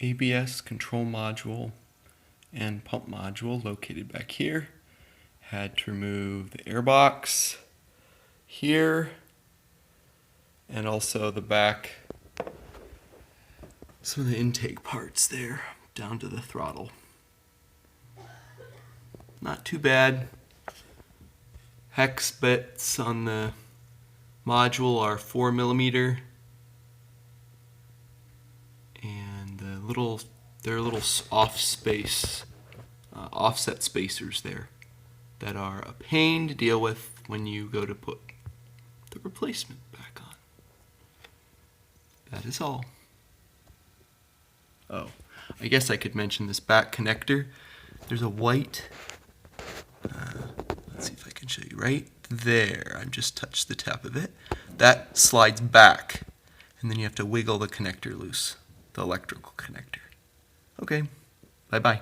ABS control module and pump module located back here. Had to remove the airbox here and also the back, some of the intake parts there down to the throttle. Not too bad. Hex bits on the module are 4mm, and there are little offset spacers there that are a pain to deal with when you go to put the replacement back on. That is all. Oh, I guess I could mention this back connector. There's a white, let's see if I can show you right there. I just touched the tap of it. That slides back, and then you have to wiggle the connector loose, the electrical connector. Okay, bye-bye.